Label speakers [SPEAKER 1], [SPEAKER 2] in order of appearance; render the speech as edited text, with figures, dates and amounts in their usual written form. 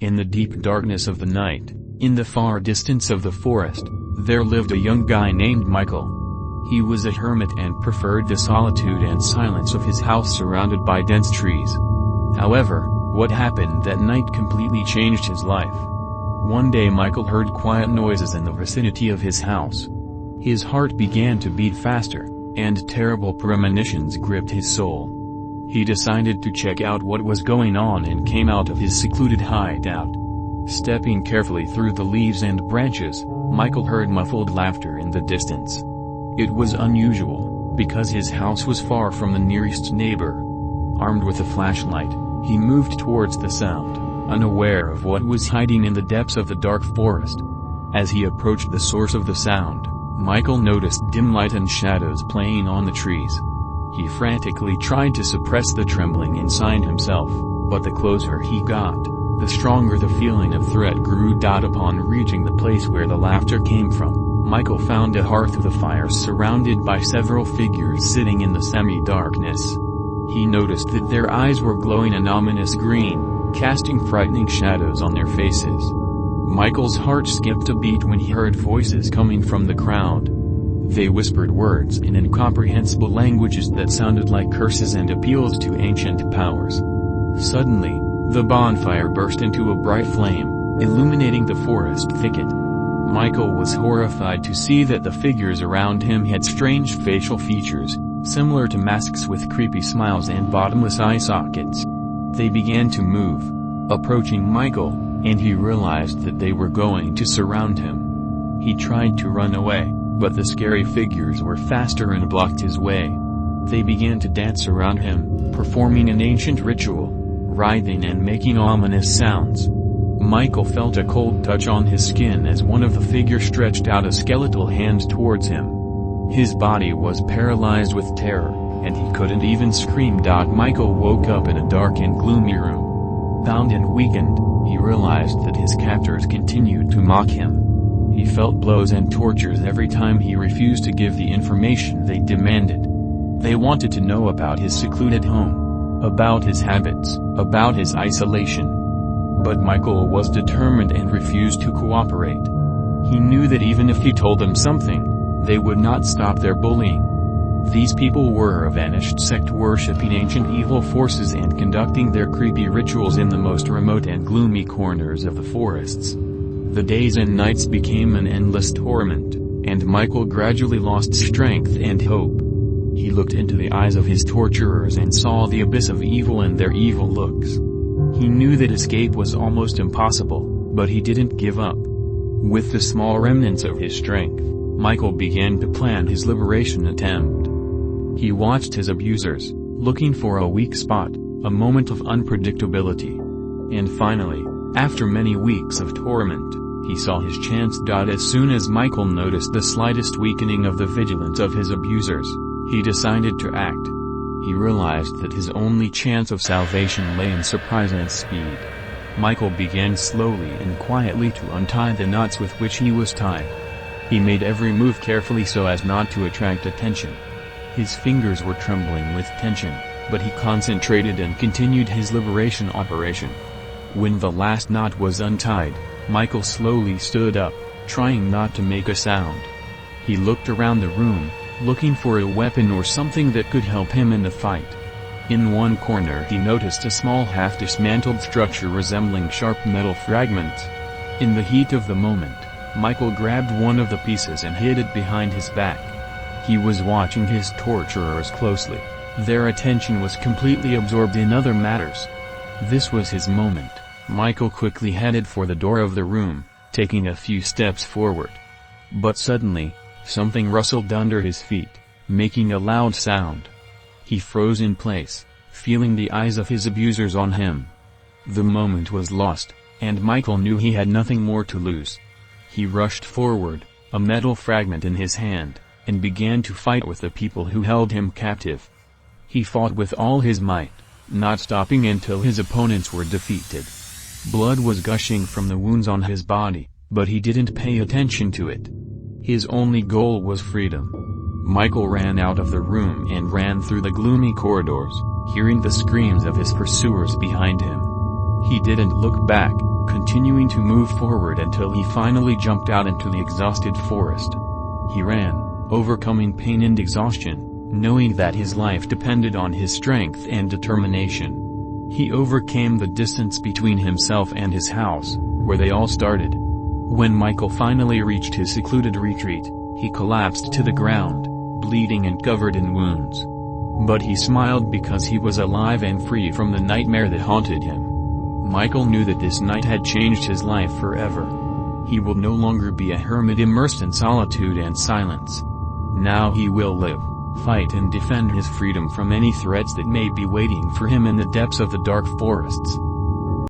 [SPEAKER 1] In the deep darkness of the night, in the far distance of the forest, there lived a young guy named Michael. He was a hermit and preferred the solitude and silence of his house surrounded by dense trees. However, what happened that night completely changed his life. One day Michael heard quiet noises in the vicinity of his house. His heart began to beat faster, and terrible premonitions gripped his soul. He decided to check out what was going on and came out of his secluded hideout. Stepping carefully through the leaves and branches, Michael heard muffled laughter in the distance. It was unusual, because his house was far from the nearest neighbor. Armed with a flashlight, he moved towards the sound, unaware of what was hiding in the depths of the dark forest. As he approached the source of the sound, Michael noticed dim light and shadows playing on the trees. He frantically tried to suppress the trembling inside himself, but the closer he got, the stronger the feeling of threat grew. Upon reaching the place where the laughter came from, Michael found a hearth of fire surrounded by several figures sitting in the semi-darkness. He noticed that their eyes were glowing an ominous green, casting frightening shadows on their faces. Michael's heart skipped a beat when he heard voices coming from the crowd. They whispered words in incomprehensible languages that sounded like curses and appeals to ancient powers. Suddenly, the bonfire burst into a bright flame, illuminating the forest thicket. Michael was horrified to see that the figures around him had strange facial features, similar to masks with creepy smiles and bottomless eye sockets. They began to move, approaching Michael, and he realized that they were going to surround him. He tried to run away, but the scary figures were faster and blocked his way. They began to dance around him, performing an ancient ritual, writhing and making ominous sounds. Michael felt a cold touch on his skin as one of the figures stretched out a skeletal hand towards him. His body was paralyzed with terror, and he couldn't even scream. Michael woke up in a dark and gloomy room. Bound and weakened, he realized that his captors continued to mock him. He felt blows and tortures every time he refused to give the information they demanded. They wanted to know about his secluded home, about his habits, about his isolation. But Michael was determined and refused to cooperate. He knew that even if he told them something, they would not stop their bullying. These people were a vanished sect worshipping ancient evil forces and conducting their creepy rituals in the most remote and gloomy corners of the forests. The days and nights became an endless torment, and Michael gradually lost strength and hope. He looked into the eyes of his torturers and saw the abyss of evil in their evil looks. He knew that escape was almost impossible, but he didn't give up. With the small remnants of his strength, Michael began to plan his liberation attempt. He watched his abusers, looking for a weak spot, a moment of unpredictability. And finally, after many weeks of torment, he saw his chance. As soon as Michael noticed the slightest weakening of the vigilance of his abusers, he decided to act. He realized that his only chance of salvation lay in surprise and speed. Michael began slowly and quietly to untie the knots with which he was tied. He made every move carefully so as not to attract attention. His fingers were trembling with tension, but he concentrated and continued his liberation operation. When the last knot was untied, Michael slowly stood up, trying not to make a sound. He looked around the room, looking for a weapon or something that could help him in the fight. In one corner he noticed a small half-dismantled structure resembling sharp metal fragments. In the heat of the moment, Michael grabbed one of the pieces and hid it behind his back. He was watching his torturers closely. Their attention was completely absorbed in other matters. This was his moment. Michael quickly headed for the door of the room, taking a few steps forward. But suddenly, something rustled under his feet, making a loud sound. He froze in place, feeling the eyes of his abusers on him. The moment was lost, and Michael knew he had nothing more to lose. He rushed forward, a metal fragment in his hand, and began to fight with the people who held him captive. He fought with all his might, not stopping until his opponents were defeated. Blood was gushing from the wounds on his body, but he didn't pay attention to it. His only goal was freedom. Michael ran out of the room and ran through the gloomy corridors, hearing the screams of his pursuers behind him. He didn't look back, continuing to move forward until he finally jumped out into the exhausted forest. He ran, overcoming pain and exhaustion, knowing that his life depended on his strength and determination. He overcame the distance between himself and his house, where they all started. When Michael finally reached his secluded retreat, he collapsed to the ground, bleeding and covered in wounds. But he smiled because he was alive and free from the nightmare that haunted him. Michael knew that this night had changed his life forever. He will no longer be a hermit immersed in solitude and silence. Now he will live, fight and defend his freedom from any threats that may be waiting for him in the depths of the dark forests.